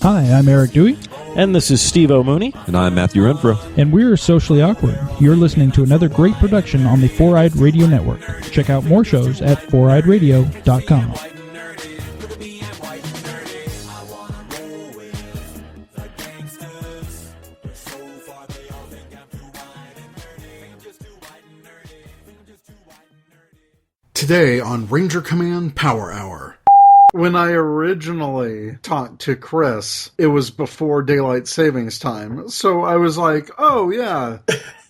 Hi, I'm Eric Dewey. And this is Steve O'Mooney. And I'm Matthew Renfro. And we're Socially Awkward. You're listening to another great production on the Four-Eyed Radio Network. Check out more shows at foureyedradio.com. Today on Ranger Command Power Hour. When I originally talked to Chris, it was before daylight savings time. So I was like, oh yeah,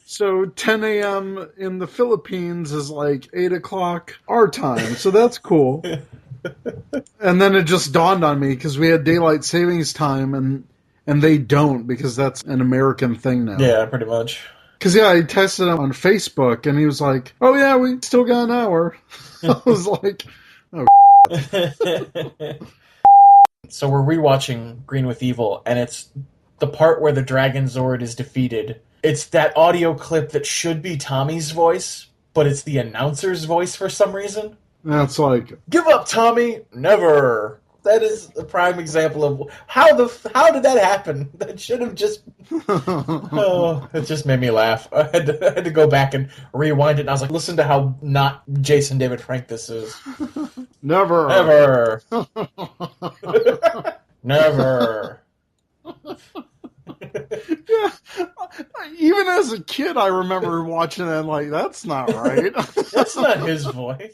so 10 a.m. in the Philippines is like 8 o'clock our time. So that's cool. And then it just dawned on me because we had daylight savings time and they don't because that's an American thing now. Yeah, pretty much. Because, I texted him on Facebook, and he was like, oh, yeah, we still got an hour. I was like, oh, So we're rewatching Green with Evil, and it's the part where the Dragon Zord is defeated. It's that audio clip that should be Tommy's voice, but it's the announcer's voice for some reason. That's like... Give up, Tommy! Never! That is a prime example of how did that happen? That should have just... Oh, it just made me laugh. I had to go back and rewind it, and I was like, listen to how not Jason David Frank this is. Never. Never. Never. Yeah. Even as a kid, I remember watching that like, that's not right. That's not his voice.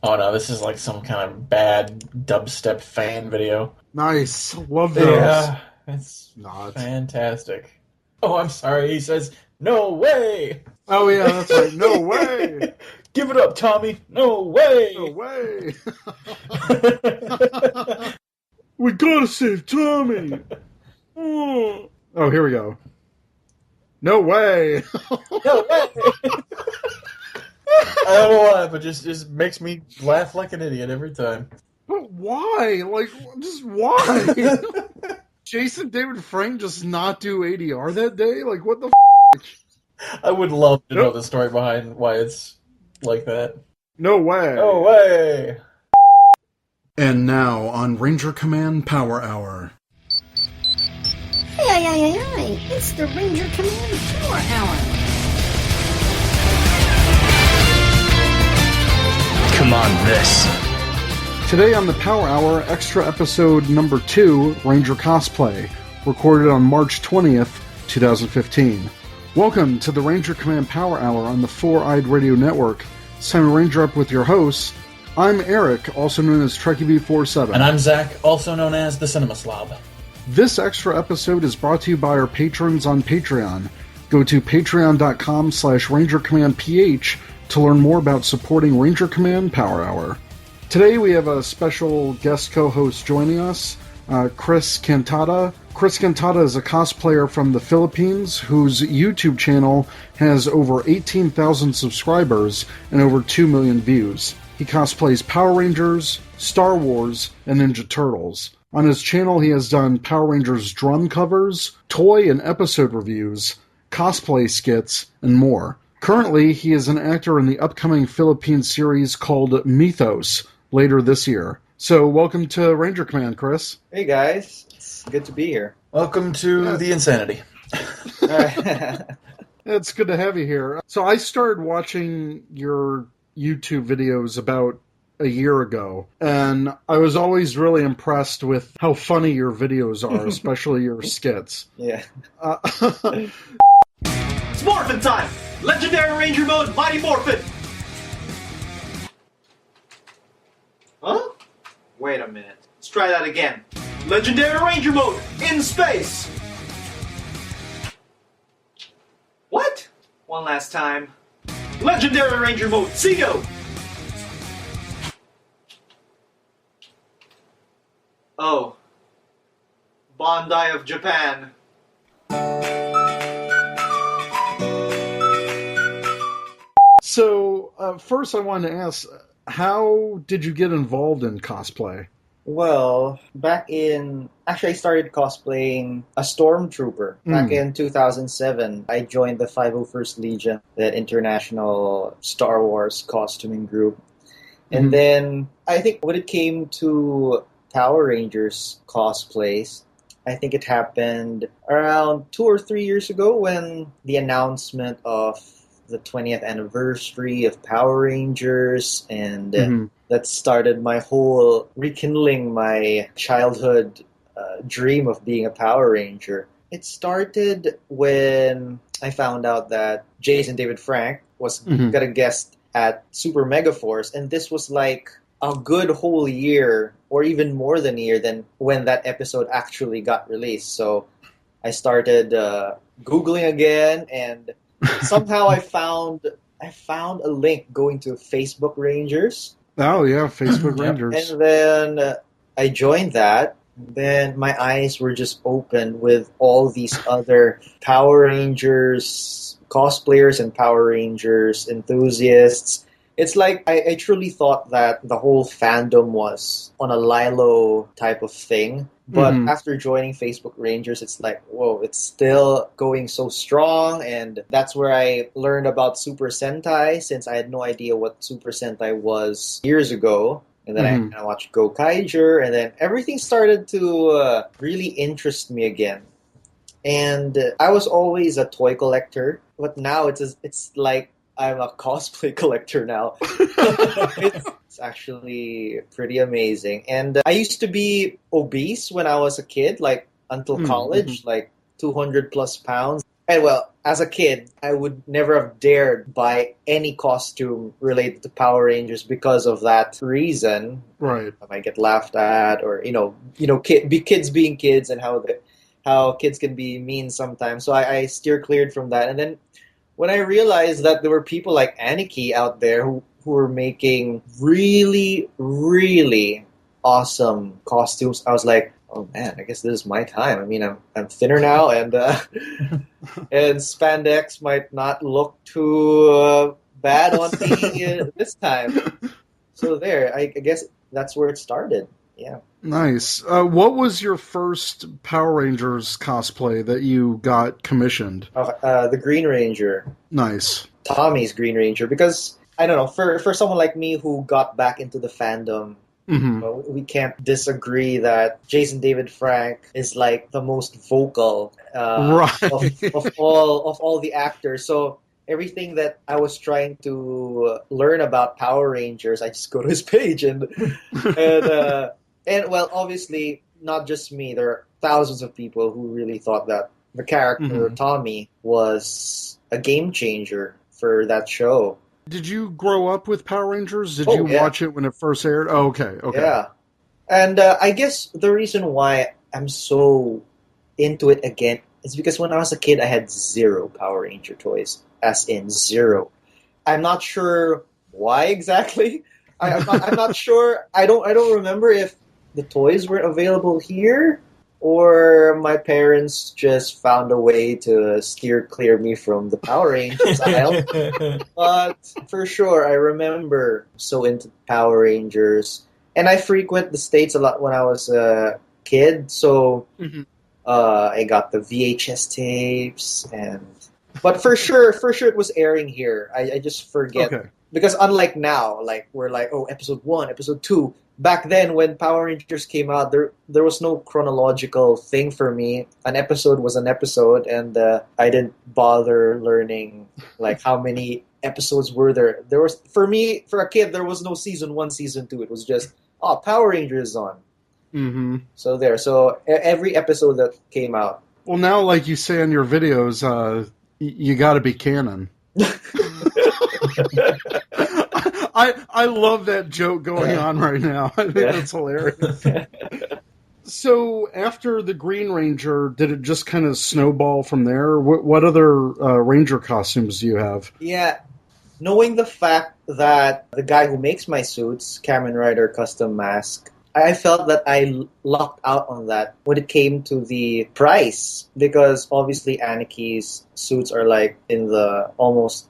Oh no, this is like some kind of bad dubstep fan video. Nice. Love those. Yeah, it's Not. fantastic. Oh, I'm sorry, he says, no way! Oh yeah, that's right. No way. Give it up, Tommy. No way! No way. We gotta save Tommy. Oh, here we go. No way. No way! I don't know why, but just makes me laugh like an idiot every time. But why? Like, just why? Jason David Frank just not do ADR that day? Like, what the f***? I would love to know the story behind why it's like that. No way. No way! And now on Ranger Command Power Hour. Hey, it's the Ranger Command Power Hour. Come on, this. Today on the Power Hour, extra episode number 2, Ranger Cosplay, recorded on March 20th, 2015. Welcome to the Ranger Command Power Hour on the Four-Eyed Radio Network. It's time to Ranger up with your hosts. I'm Eric, also known as TrekkieB47. And I'm Zach, also known as the Cinema Slob. This extra episode is brought to you by our patrons on Patreon. Go to patreon.com/RangerCommandPH to learn more about supporting Ranger Command Power Hour. Today we have a special guest co-host joining us, Chris Cantata. Chris Cantata is a cosplayer from the Philippines whose YouTube channel has over 18,000 subscribers and over 2 million views. He cosplays Power Rangers, Star Wars, and Ninja Turtles. On his channel he has done Power Rangers drum covers, toy and episode reviews, cosplay skits, and more. Currently, he is an actor in the upcoming Philippine series called Mythos later this year. So, welcome to Ranger Command, Chris. Hey guys, it's good to be here. Welcome to the insanity. It's good to have you here. So, I started watching your YouTube videos about a year ago, and I was always really impressed with how funny your videos are, especially your skits. Yeah. It's Morphin time! Legendary Ranger mode, Mighty Morphin! Huh? Wait a minute. Let's try that again. Legendary Ranger mode, in space! What? One last time. Legendary Ranger mode, Seago! Oh. Bandai of Japan. So, first I wanted to ask, how did you get involved in cosplay? Well, I started cosplaying a stormtrooper back in 2007. I joined the 501st Legion, the international Star Wars costuming group. And then I think when it came to Power Rangers cosplays, I think it happened around 2 or 3 years ago when the announcement of the 20th anniversary of Power Rangers, and that started my whole rekindling my childhood dream of being a Power Ranger. It started when I found out that Jason David Frank was gonna guest at Super Mega Force, and this was like a good whole year, or even more than a year, than when that episode actually got released. So I started Googling again, and somehow I found a link going to Facebook Rangers. Oh yeah, Facebook Rangers. And then I joined that. Then my eyes were just opened with all these other Power Rangers cosplayers and Power Rangers enthusiasts. It's like I truly thought that the whole fandom was on a Lilo type of thing. But after joining Facebook Rangers, it's like, whoa, it's still going so strong. And that's where I learned about Super Sentai, since I had no idea what Super Sentai was years ago. And then I watched Go Kaiger, and then everything started to really interest me again. And I was always a toy collector, but now it's like I'm a cosplay collector now. It's actually pretty amazing. And I used to be obese when I was a kid, like until college, like 200 plus pounds. And well, as a kid, I would never have dared buy any costume related to Power Rangers because of that reason. Right. I might get laughed at, or kids being kids, and how kids can be mean sometimes. So I steer cleared from that. And then when I realized that there were people like Aniki out there who were making really, really awesome costumes, I was like, oh man, I guess this is my time. I mean, I'm thinner now, and and spandex might not look too bad on me this time. So there, I guess that's where it started. Yeah. Nice. What was your first Power Rangers cosplay that you got commissioned? The Green Ranger. Nice. Tommy's Green Ranger, because I don't know, for someone like me who got back into the fandom, we can't disagree that Jason David Frank is like the most vocal of all the actors. So everything that I was trying to learn about Power Rangers, I just go to his page and well, obviously not just me. There are thousands of people who really thought that the character Tommy was a game changer for that show. Did you grow up with Power Rangers? Did you watch it when it first aired? Oh, okay. Yeah. And I guess the reason why I'm so into it again is because when I was a kid, I had 0 Power Ranger toys, as in 0. I'm not sure why exactly. I'm not sure. I don't remember if the toys weren't available here, or my parents just found a way to steer clear me from the Power Rangers aisle. But for sure, I remember so into Power Rangers. And I frequent the States a lot when I was a kid, so I got the VHS tapes. But for sure it was airing here. I just forget. Okay. Because unlike now, like we're like, oh, episode 1, episode 2. Back then, when Power Rangers came out, there was no chronological thing for me. An episode was an episode, and I didn't bother learning like how many episodes were there. There was, for me, for a kid, there was no season 1, season 2. It was just, oh, Power Rangers is on. So there. So every episode that came out. Well, now, like you say in your videos, you got to be canon. I love that joke going on right now. I think that's hilarious. So after the Green Ranger, did it just kind of snowball from there? What other Ranger costumes do you have? Yeah, knowing the fact that the guy who makes my suits, Kamen Rider Custom Mask, I felt that I lucked out on that when it came to the price, because obviously Aniki's suits are like in the almost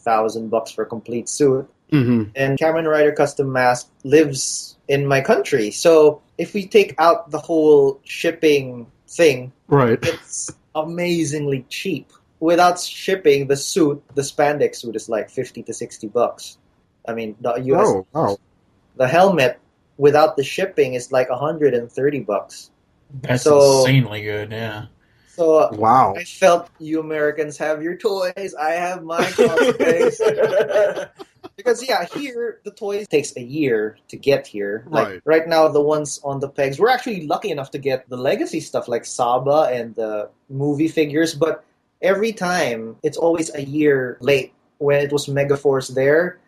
$1,000 for a complete suit. And Kamen Rider Custom Mask lives in my country. So if we take out the whole shipping thing, it's amazingly cheap. Without shipping, the suit, the spandex suit, is like $50 to $60. I mean, the US. The helmet without the shipping is like $130. That's So- insanely good, yeah. So Wow. I felt you Americans have your toys, I have my cosplays. Because yeah, here the toys takes a year to get here. Right. Like right now, the ones on the pegs, we're actually lucky enough to get the legacy stuff like Saba and the movie figures. But every time, it's always a year late. When it was Megaforce there,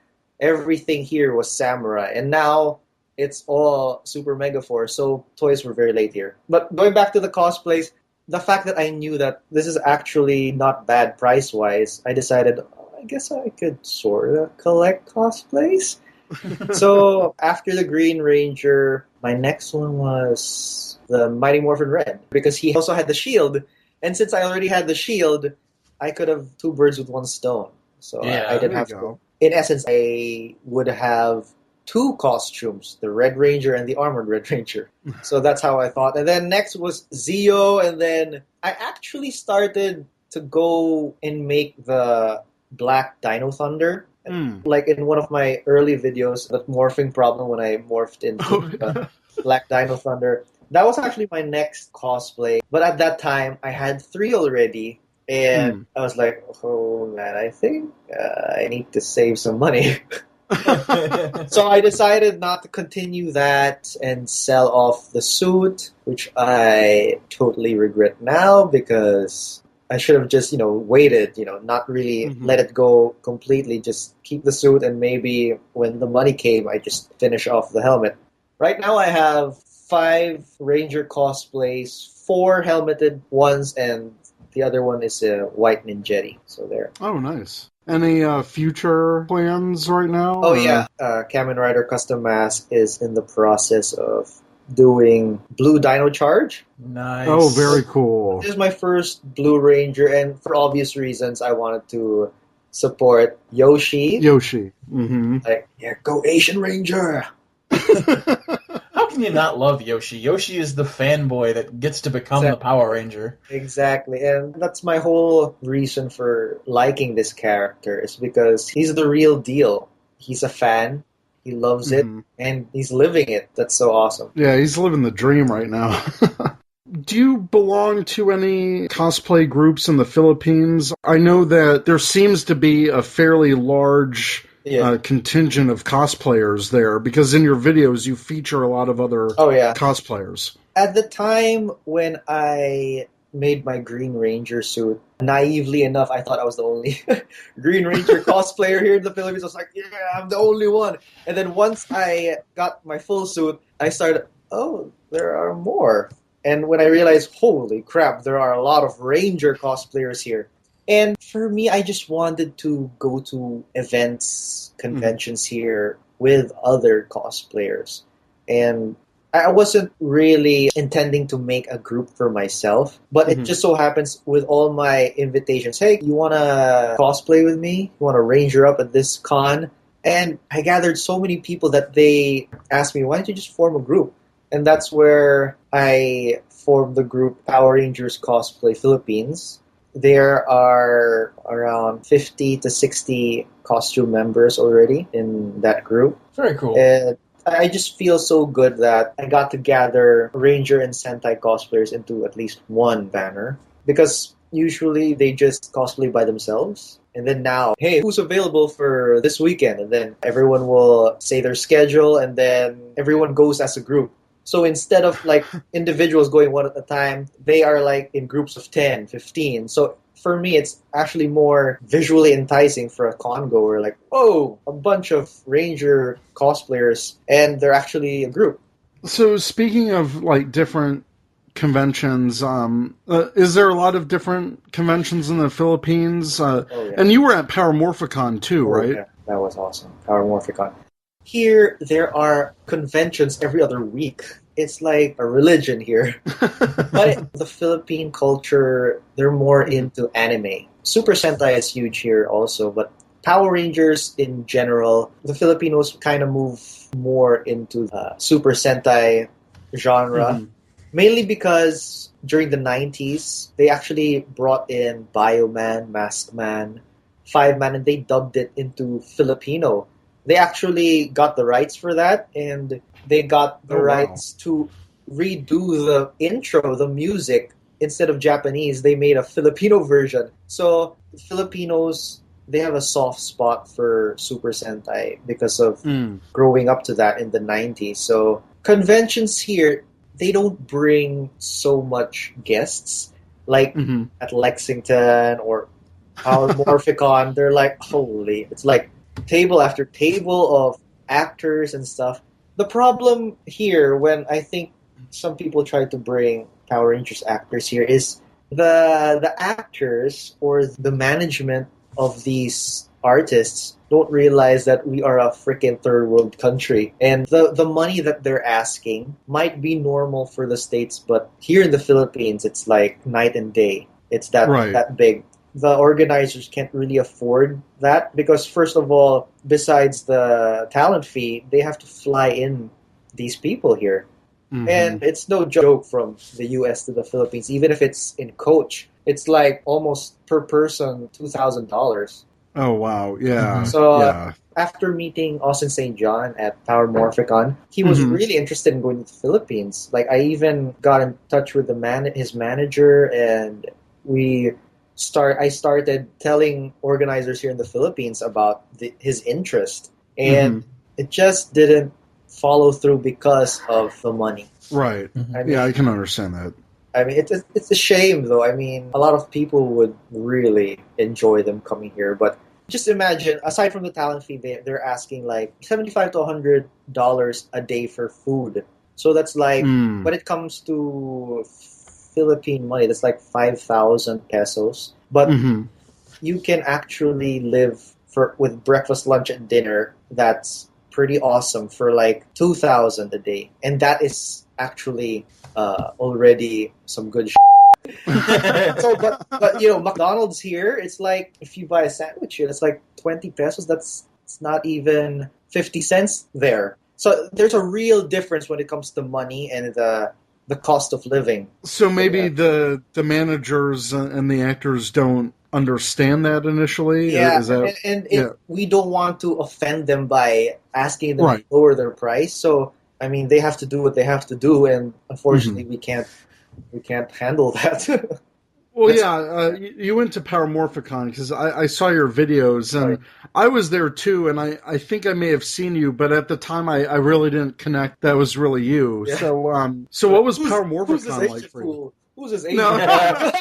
everything here was Samurai, and now it's all Super Megaforce. So toys were very late here. But going back to the cosplays, the fact that I knew that this is actually not bad price wise, I decided, I guess I could sort of collect cosplays. So after the Green Ranger, my next one was the Mighty Morphin Red because he also had the shield, and since I already had the shield, I could have two birds with one stone. So Yeah, I didn't there have you to. go. In essence, I would have two costumes: the Red Ranger and the Armored Red Ranger. So that's how I thought. And then next was Zeo, and then I actually started to go and make the Black Dino Thunder. Hmm. Like in one of my early videos, the morphing problem when I morphed into Black Dino Thunder. That was actually my next cosplay. But at that time, I had three already. And I was like, oh man, I think I need to save some money. So I decided not to continue that and sell off the suit, which I totally regret now because I should have just, waited, not really let it go completely, just keep the suit and maybe when the money came, I just finish off the helmet. Right now I have 5 Ranger cosplays, 4 helmeted ones, and the other one is a white Ninjetti. So there. Oh, nice. Any future plans right now? Oh or- yeah, Kamen Rider Custom Mask is in the process of doing Blue Dino Charge. Nice. Oh, very cool. This is my first Blue Ranger, and for obvious reasons, I wanted to support Yoshi. Yoshi. Mm-hmm. Like, yeah, go Asian Ranger! How can you not love Yoshi? Yoshi is the fanboy that gets to become the Power Ranger. Exactly, and that's my whole reason for liking this character, is because he's the real deal. He's a fan, he loves it, and he's living it. That's so awesome. Yeah, he's living the dream right now. Do you belong to any cosplay groups in the Philippines? I know that there seems to be a fairly large contingent of cosplayers there, because in your videos you feature a lot of other cosplayers. At the time when I made my Green Ranger suit, naively enough, I thought I was the only Green Ranger cosplayer here in the Philippines. I was like, yeah, I'm the only one. And then once I got my full suit, I started, oh, there are more. And when I realized, holy crap, there are a lot of Ranger cosplayers here. And for me, I just wanted to go to events, conventions here with other cosplayers. And I wasn't really intending to make a group for myself, but it just so happens with all my invitations, hey, you want to cosplay with me? You want to ranger up at this con? And I gathered so many people that they asked me, why don't you just form a group? And that's where I formed the group Power Rangers Cosplay Philippines. There are around 50 to 60 costume members already in that group. Very cool. And I just feel so good that I got to gather Ranger and Sentai cosplayers into at least one banner. Because usually they just cosplay by themselves. And then now, hey, who's available for this weekend? And then everyone will say their schedule, and then everyone goes as a group. So instead of like individuals going one at a time, they are like in groups of 10, 15. So for me, it's actually more visually enticing for a con goer. Like, oh, a bunch of Ranger cosplayers, and they're actually a group. So speaking of like different conventions, is there a lot of different conventions in the Philippines? And you were at Power Morphicon too, right? Yeah, that was awesome. Power Morphicon. Here, there are conventions every other week. It's like a religion here. But the Philippine culture, they're more into anime. Super Sentai is huge here also, but Power Rangers in general, the Filipinos kind of move more into the Super Sentai genre. Mainly because during the 90s, they actually brought in Bioman, Maskman, Fiveman, and they dubbed it into Filipino. They actually got the rights for that, and they got the rights to redo the intro, the music. Instead of Japanese, they made a Filipino version. So Filipinos, they have a soft spot for Super Sentai because of growing up to that in the 90s. So conventions here, they don't bring so much guests like at Lexington or Power Morphicon. They're like, holy, it's like table after table of actors and stuff. The problem here, when I think some people try to bring Power Rangers actors here, is the actors or the management of these artists don't realize that we are a freaking third world country, and the money that they're asking might be normal for the States, but here in the Philippines it's like night and day. It's that big. The organizers can't really afford that because, first of all, besides the talent fee, they have to fly in these people here. And it's no joke from the US to the Philippines. Even if it's in coach, it's like almost per person $2,000. Oh, wow. Yeah. So after meeting Austin St. John at Power Morphicon, he was really interested in going to the Philippines. Like, I even got in touch with his manager, and I started telling organizers here in the Philippines about his interest. And it just didn't follow through because of the money. Right. I mean, I can understand that. I mean, it's a shame, though. I mean, a lot of people would really enjoy them coming here. But just imagine, aside from the talent fee, they're asking like $75 to $100 a day for food. So that's like, when it comes to Philippine money, that's like 5,000 pesos. But you can actually live with breakfast, lunch, and dinner. That's pretty awesome for like 2,000 a day, and that is actually already some good. So, but you know, McDonald's here, it's like if you buy a sandwich here, it's like 20 pesos. It's not even 50 cents there. So there's a real difference when it comes to money and the cost of living. So maybe the managers and the actors don't understand that initially? Yeah, Is that, we don't want to offend them by asking them to lower their price. So, I mean, they have to do what they have to do, and unfortunately, we can't handle that. Well, you went to Power Morphicon because I saw your videos, and I was there too, and I think I may have seen you, but at the time I really didn't connect that was really you. Yeah. So what was Power Morphicon like for you? Who's this Asian?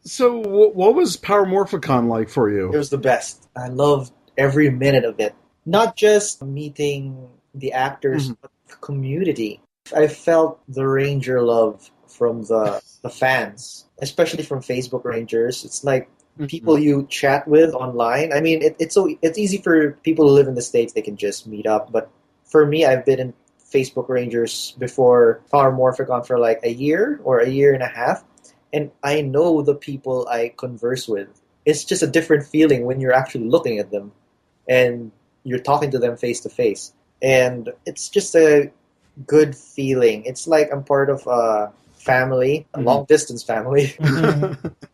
So what was Power Morphicon like for you? It was the best. I loved every minute of it. Not just meeting the actors, but the community. I felt the Ranger love from the fans, especially from Facebook Rangers. It's like people you chat with online. I mean, it's easy for people who live in the States. They can just meet up. But for me, I've been in Facebook Rangers before Power Morphicon for like a year or a year and a half. And I know the people I converse with. It's just a different feeling when you're actually looking at them and you're talking to them face to face. And it's just a good feeling. It's like I'm part of a family, a long distance family.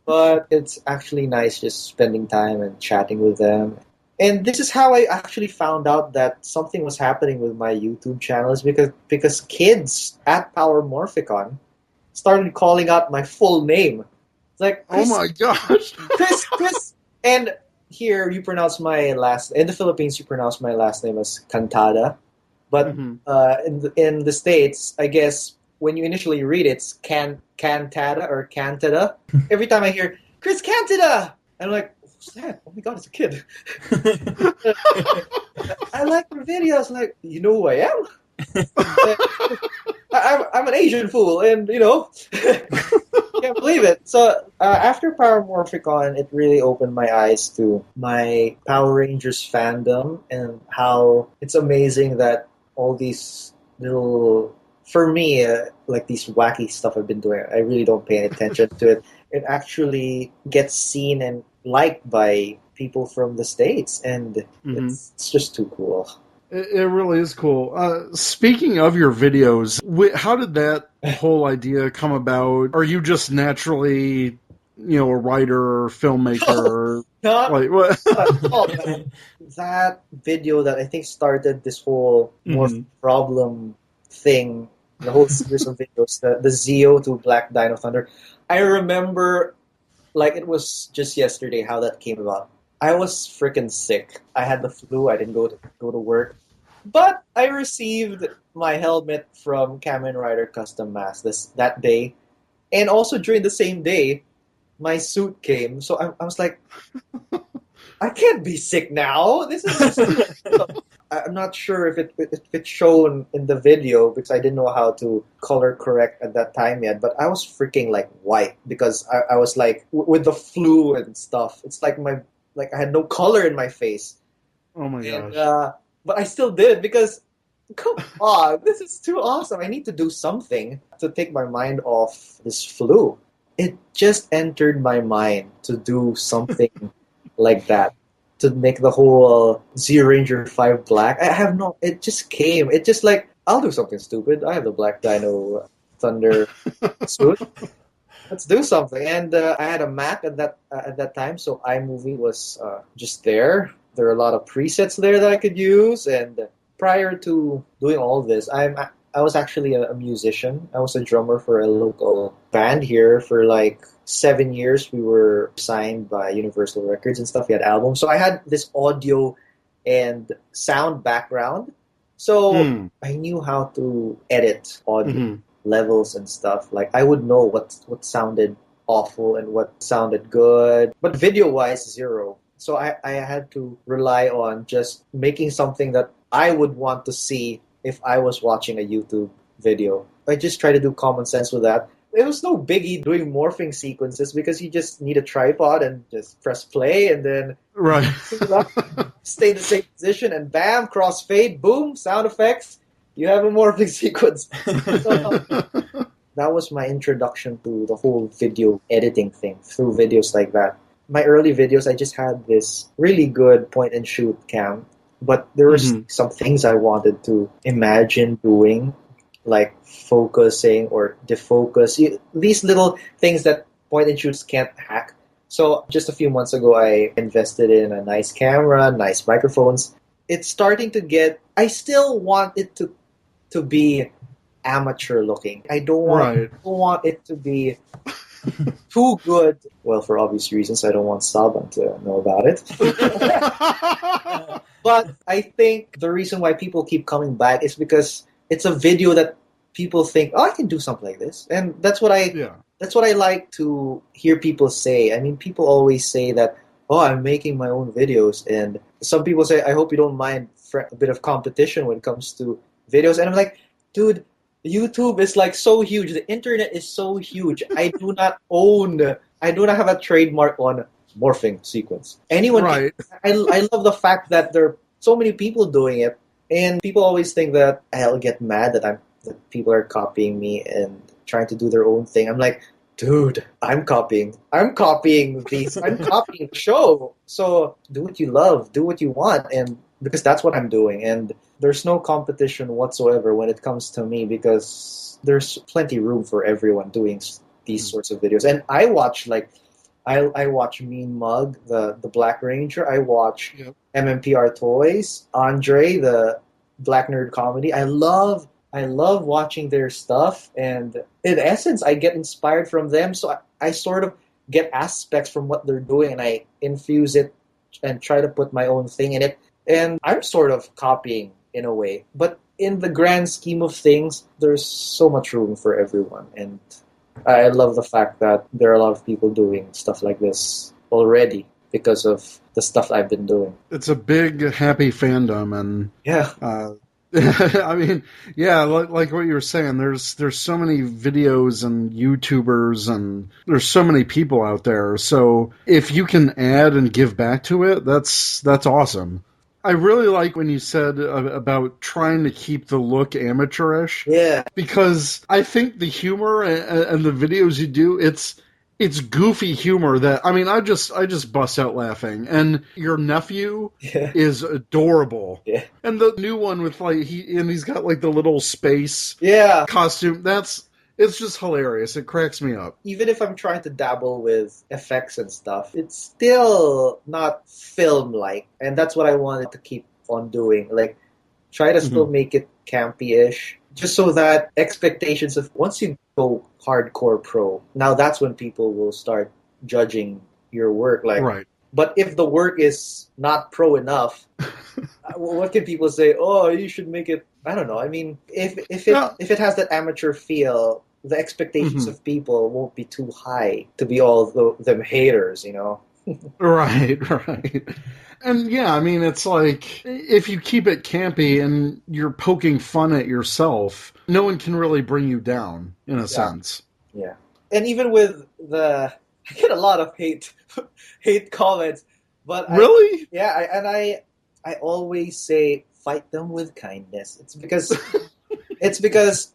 But it's actually nice just spending time and chatting with them. And this is how I actually found out that something was happening with my YouTube channel, is because kids at Power Morphicon started calling out my full name. It's like, Chris, oh my gosh. Chris. And here you pronounce my last, in the Philippines you pronounce my last name as Cantada. But in the States, I guess when you initially read it, it's Cantada or Cantada. Every time I hear, Chris Cantada! I'm like, who's that? Oh my god, it's a kid. I like your videos. Like, you know who I am? I'm an Asian fool, and you know, can't believe it. So after Power Morphicon, it really opened my eyes to my Power Rangers fandom and how it's amazing that all these little, for me, like these wacky stuff I've been doing, I really don't pay any attention to it. It actually gets seen and liked by people from the States, and it's just too cool. It really is cool. Speaking of your videos, how did that whole idea come about? Are you just naturally, a writer or filmmaker? Like what? That video that I think started this whole morph problem thing the whole series of videos, the Zeo to Black Dino Thunder. I remember like it was just yesterday how that came about. I was freaking sick. I had the flu. I didn't go to work, but I received my helmet from Kamen Rider Custom Mass that day, and also during the same day, my suit came. So I was like, I can't be sick now. This is just. I'm not sure if it's shown in the video because I didn't know how to color correct at that time yet. But I was freaking like white because I was like with the flu and stuff. It's like I had no color in my face. Oh my gosh! But I still did it because come on, this is too awesome. I need to do something to take my mind off this flu. It just entered my mind to do something like that. To make the whole Z Ranger 5 black. It just came. It just like, I'll do something stupid. I have the Black Dino Thunder suit. Let's do something. And I had a Mac at that time, so iMovie was just there. There are a lot of presets there that I could use. And prior to doing all this, I was actually a musician. I was a drummer for a local band here for like 7 years. We were signed by Universal Records and stuff. We had albums. So I had this audio and sound background. So I knew how to edit audio levels and stuff. Like I would know what sounded awful and what sounded good. But video-wise, zero. So I had to rely on just making something that I would want to see if I was watching a YouTube video. I just try to do common sense with that. It was no biggie doing morphing sequences because you just need a tripod and just press play and then stay in the same position and bam, crossfade, boom, sound effects. You have a morphing sequence. So, that was my introduction to the whole video editing thing through videos like that. My early videos, I just had this really good point and shoot cam. But there were some things I wanted to imagine doing, like focusing or defocus. These little things that point and shoots can't hack. So just a few months ago, I invested in a nice camera, nice microphones. It's starting to get... I still want it to be amateur looking. I don't want it to be too good. Well, for obvious reasons, I don't want Saban to know about it. But I think the reason why people keep coming back is because it's a video that people think, oh, I can do something like this. And that's what I like to hear people say. I mean, people always say that, oh, I'm making my own videos. And some people say, I hope you don't mind a bit of competition when it comes to videos. And I'm like, dude, YouTube is like so huge. The internet is so huge. I do not have a trademark on morphing sequence. I love the fact that there are so many people doing it, and people always think that I'll get mad that people are copying me and trying to do their own thing. I'm like, dude, I'm copying these. I'm copying the show. So do what you love, do what you want, and because that's what I'm doing. And there's no competition whatsoever when it comes to me because there's plenty room for everyone doing these sorts of videos. And I watch I watch Mean Mug, the Black Ranger. I watch MMPR Toys, Andre, the Black Nerd Comedy. I love watching their stuff, and in essence, I get inspired from them. So I sort of get aspects from what they're doing, and I infuse it and try to put my own thing in it. And I'm sort of copying in a way. But in the grand scheme of things, there's so much room for everyone. And I love the fact that there are a lot of people doing stuff like this already because of the stuff I've been doing. It's a big, happy fandom, and yeah. I mean, yeah, like what you were saying, there's so many videos and YouTubers, and there's so many people out there. So if you can add and give back to it, that's awesome. I really like when you said about trying to keep the look amateurish. Yeah. Because I think the humor and the videos you do, it's goofy humor that, I mean, I just bust out laughing. And your nephew is adorable. Yeah. And the new one with he's got like the little space costume. It's just hilarious. It cracks me up. Even if I'm trying to dabble with effects and stuff, it's still not film-like. And that's what I wanted to keep on doing. Like, try to still make it campy-ish. Just so that expectations of once you go hardcore pro, now that's when people will start judging your work. Like, Right. but if the work is not pro enough, what can people say? Oh, you should make it. I don't know. I mean, if it has that amateur feel, the expectations of people won't be too high to be all them haters. You know. Right. And yeah, I mean, it's like, if you keep it campy and you're poking fun at yourself, no one can really bring you down, in a sense. Yeah. And even with I get a lot of hate comments, but Really? I always say fight them with kindness. It's because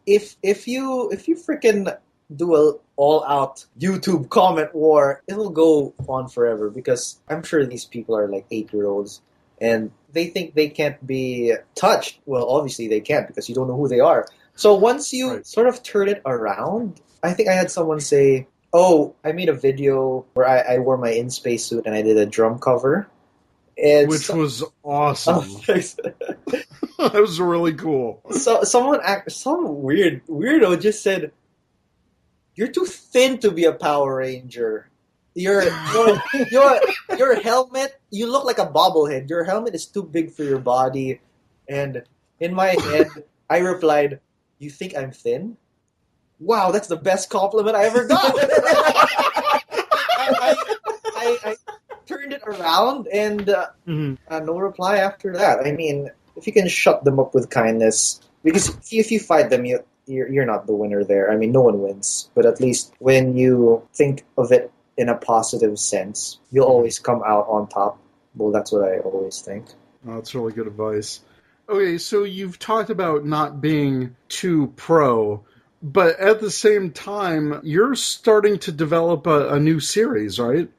if you freaking do a all out YouTube comment war, it'll go on forever, because I'm sure these people are like 8-year-olds and they think they can't be touched. Well, obviously they can't, because you don't know who they are. So once you sort of turn it around, I think I had someone say, oh, I made a video where I wore my in-space suit and I did a drum cover. Which was awesome. Oh, thanks. That was really cool. So some weirdo just said, "You're too thin to be a Power Ranger. Your helmet, you look like a bobblehead. Your helmet is too big for your body." And in my head, I replied, "You think I'm thin? Wow, that's the best compliment I ever got." I turned it around, and no reply after that. I mean, if you can shut them up with kindness, because if you fight them, you're not the winner there. I mean, no one wins, but at least when you think of it in a positive sense, you'll always come out on top. Well, that's what I always think. Oh, that's really good advice. Okay, so you've talked about not being too pro, but at the same time, you're starting to develop a new series, right?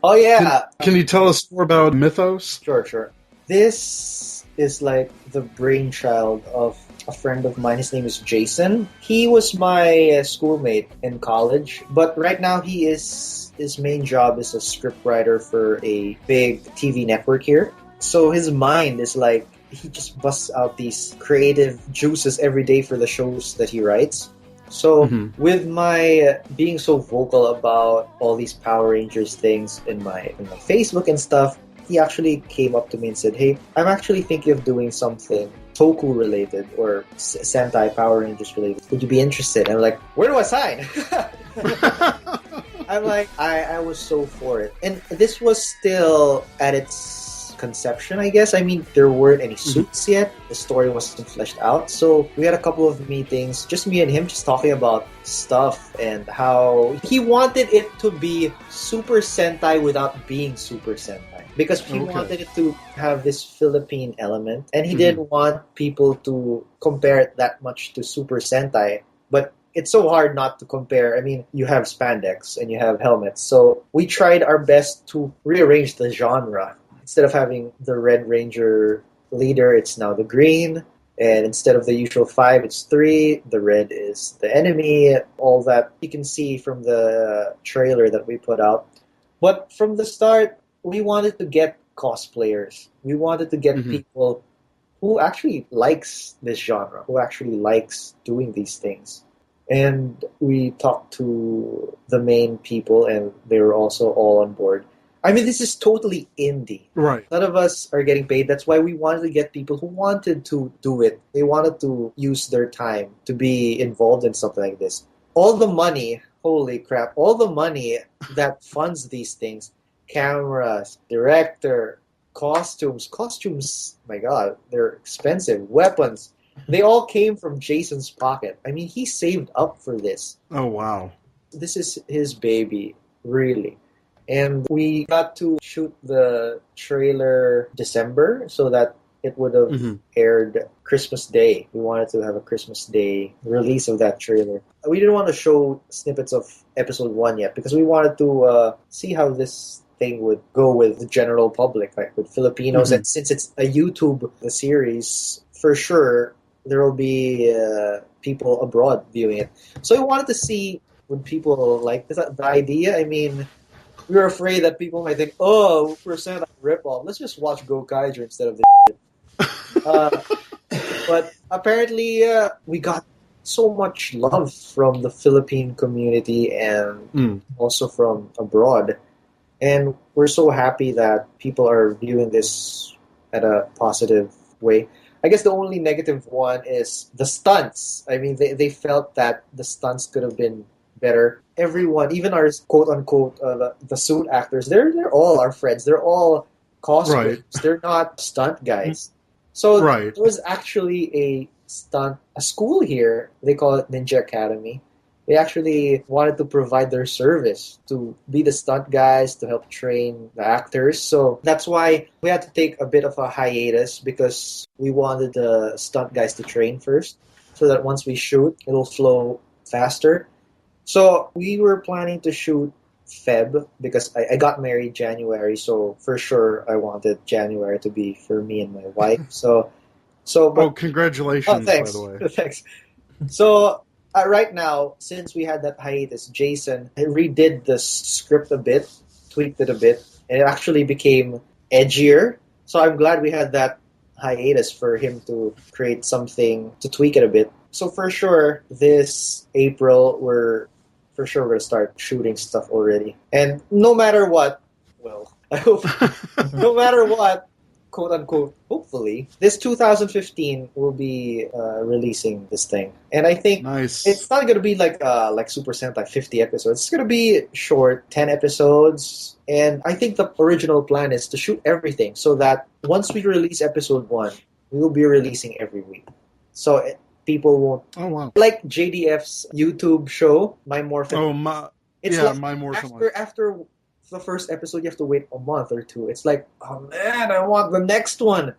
Oh, yeah. Can you tell us more about Mythos? Sure. This is like the brainchild of a friend of mine. His name is Jason. He was my schoolmate in college, but right now his main job is a scriptwriter for a big TV network here. So his mind is like, he just busts out these creative juices every day for the shows that he writes. So with my being so vocal about all these Power Rangers things in my Facebook and stuff, he actually came up to me and said, "Hey, I'm actually thinking of doing something Toku related or Sentai Power Rangers related. Would you be interested?" And I'm like, "Where do I sign?" I'm like, I was so for it. And this was still at its conception, I guess. I mean, there weren't any suits yet. The story wasn't fleshed out. So we had a couple of meetings, just me and him, just talking about stuff and how he wanted it to be Super Sentai without being Super Sentai. Because he wanted it to have this Philippine element. And he didn't want people to compare it that much to Super Sentai. But it's so hard not to compare. I mean, you have spandex and you have helmets. So we tried our best to rearrange the genre. Instead of having the Red Ranger leader, it's now the green. And instead of the usual 5, it's 3. The red is the enemy. All that you can see from the trailer that we put out. But from the start, we wanted to get cosplayers. We wanted to get people who actually likes this genre, who actually likes doing these things. And we talked to the main people, and they were also all on board. I mean, this is totally indie. Right. None of us are getting paid. That's why we wanted to get people who wanted to do it. They wanted to use their time to be involved in something like this. All the money, holy crap, all the money that funds these things, cameras, director, costumes, my God, they're expensive. Weapons, they all came from Jason's pocket. I mean, he saved up for this. Oh, wow. This is his baby, really. And we got to shoot the trailer December so that it would have aired Christmas Day. We wanted to have a Christmas Day release of that trailer. We didn't want to show snippets of episode 1 yet because we wanted to see how this thing would go with the general public, like with Filipinos. And since it's a YouTube series, for sure there will be people abroad viewing it. So we wanted to see would people like the idea. I mean, we were afraid that people might think, "Oh, percent ripoff. Let's just watch Go Kaiser instead of this." But apparently, we got so much love from the Philippine community and also from abroad. And we're so happy that people are viewing this at a positive way. I guess the only negative one is the stunts. I mean, they felt that the stunts could have been better. Everyone, even our quote-unquote the suit actors, they're all our friends. They're all cosplayers. Right. They're not stunt guys. So Right. there was actually a school here. They call it Ninja Academy. They actually wanted to provide their service to be the stunt guys, to help train the actors. So that's why we had to take a bit of a hiatus, because we wanted the stunt guys to train first, so that once we shoot, it'll flow faster. So we were planning to shoot Feb, because I got married January, so for sure I wanted January to be for me and my wife. But Congratulations, thanks. by the way. Thanks. So right now, since we had that hiatus, Jason redid the script a bit, tweaked it a bit, and it actually became edgier. So I'm glad we had that hiatus for him to create something, to tweak it a bit. So for sure, this April, we're going to start shooting stuff already. And no matter what, well, I hope, no matter what, quote unquote, hopefully, this 2015 will be releasing this thing. And I think it's not going to be like Super Sentai 50 episodes. It's going to be short, 10 episodes. And I think the original plan is to shoot everything, so that once we release episode 1, we will be releasing every week. So people won't... Oh, wow. Like JDF's YouTube show, My Morphin. Oh, My Morphin. After the first episode, you have to wait a month or two. It's like, oh man, I want the next one.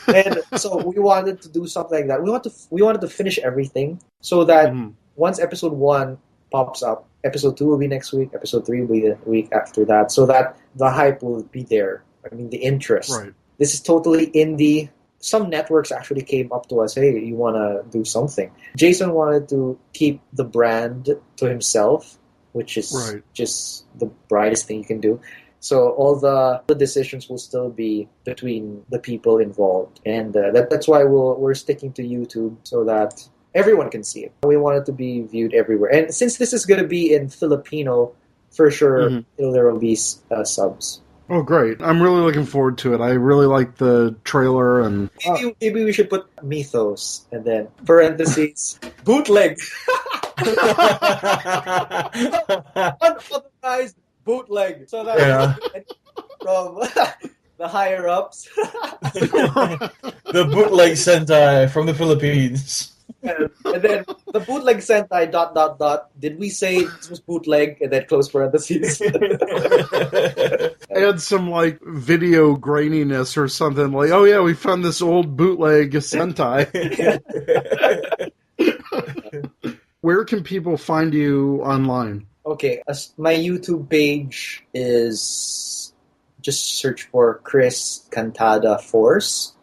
And so we wanted to do something like that. We wanted to finish everything, so that once episode 1 pops up, episode 2 will be next week, episode 3 will be the week after that, so that the hype will be there. I mean, the interest. Right. This is totally indie. Some networks actually came up to us, hey, you want to do something. Jason wanted to keep the brand to himself, which is just the brightest thing you can do. So all the decisions will still be between the people involved. And that's why we're sticking to YouTube, so that everyone can see it. We want it to be viewed everywhere. And since this is going to be in Filipino, for sure there will be subs. Oh, great. I'm really looking forward to it. I really like the trailer. And Maybe we should put mythos and then parentheses bootleg. Unauthorized bootleg. So that from the higher ups. The bootleg Sentai from the Philippines. And then the bootleg Sentai ... Did we say this was bootleg? And then close parentheses. Add some like video graininess or something, like, oh yeah, we found this old bootleg Sentai. Where can people find you online? Okay, my YouTube page is, just search for Chris Cantada Force.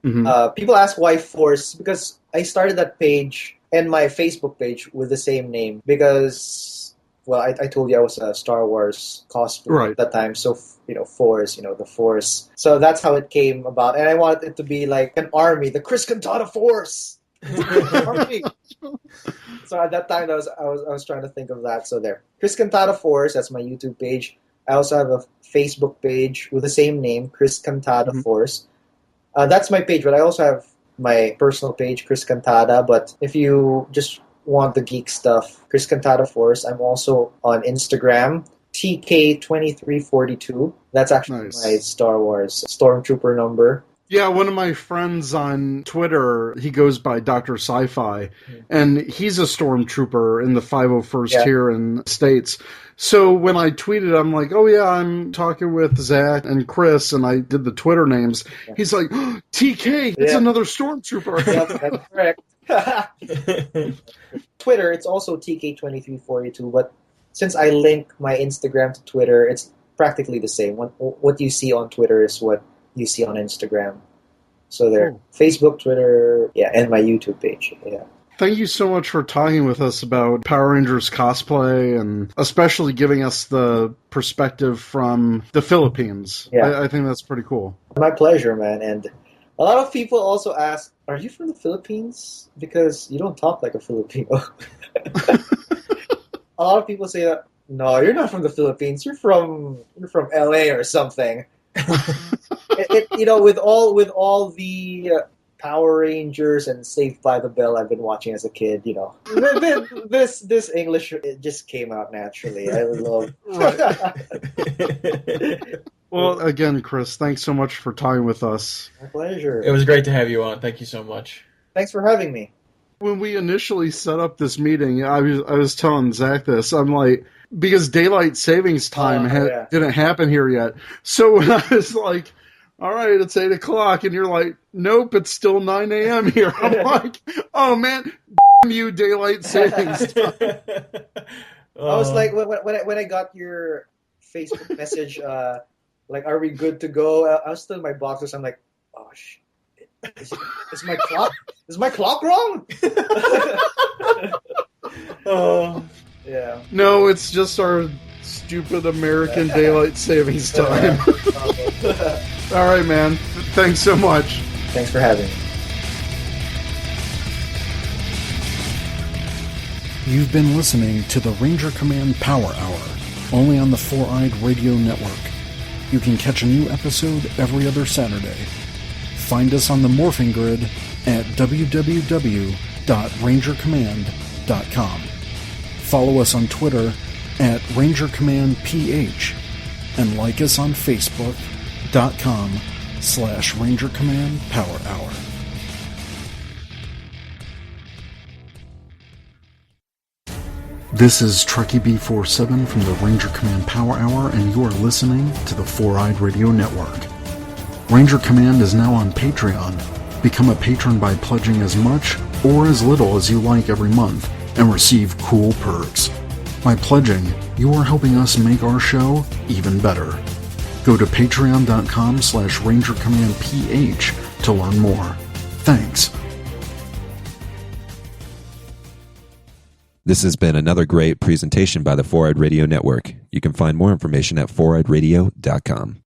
People ask why Force, because I started that page and my Facebook page with the same name because, well, I told you I was a Star Wars cosplayer at that time, so, Force, the Force. So that's how it came about, and I wanted it to be like an army, the Chris Cantata Force! Army! So at that time, I was trying to think of that, so there. Chris Cantata Force, that's my YouTube page. I also have a Facebook page with the same name, Chris Cantata Force. That's my page, but I also have my personal page, Chris Cantada. But if you just want the geek stuff, Chris Cantada Force. I'm also on Instagram, TK2342. That's actually my Star Wars Stormtrooper number. Yeah, one of my friends on Twitter, he goes by Dr. Sci-Fi, and he's a Stormtrooper in the 501st here in the States. So when I tweeted, I'm like, oh yeah, I'm talking with Zach and Chris, and I did the Twitter names. Yeah. He's like, oh, TK, it's another Stormtrooper. Yep, that's correct. Twitter, it's also TK2342, but since I link my Instagram to Twitter, it's practically the same. What you see on Twitter is what you see on Instagram. So there, Facebook, Twitter, and my YouTube page. Yeah. Thank you so much for talking with us about Power Rangers cosplay and especially giving us the perspective from the Philippines. Yeah. I think that's pretty cool. My pleasure, man. And a lot of people also ask, are you from the Philippines? Because you don't talk like a Filipino. A lot of people say that, no, you're not from the Philippines. You're from LA or something. With all the Power Rangers and Saved by the Bell I've been watching as a kid, this English, it just came out naturally. I love. Well, again, Chris, thanks so much for talking with us. My pleasure. It was great to have you on. Thank you so much. Thanks for having me. When we initially set up this meeting, I was telling Zach this. I'm like, because daylight savings time didn't happen here yet. So when I was like, all right, it's 8 o'clock, and you're like, nope, it's still 9 a.m. here. I'm like, oh man, damn you, daylight savings time. I was like, when I got your Facebook message, like, are we good to go? I was still in my boxes. I'm like, oh shit. Is my clock wrong? Yeah. No, it's just our stupid American daylight savings time. All right, man. Thanks so much. Thanks for having me. You've been listening to the Ranger Command Power Hour, only on the Four-Eyed Radio Network. You can catch a new episode every other Saturday. Find us on the morphing grid at www.rangercommand.com. Follow us on Twitter at RangerCommandPH and like us on Facebook.com/RangerCommandPowerHour. This is Truckee B47 from the Ranger Command Power Hour, and you are listening to the Four-Eyed Radio Network. Ranger Command is now on Patreon. Become a patron by pledging as much or as little as you like every month and receive cool perks. By pledging, you are helping us make our show even better. Go to patreon.com/RangerCommandPH to learn more. Thanks. This has been another great presentation by the Four-Eyed Radio Network. You can find more information at foureyedradio.com.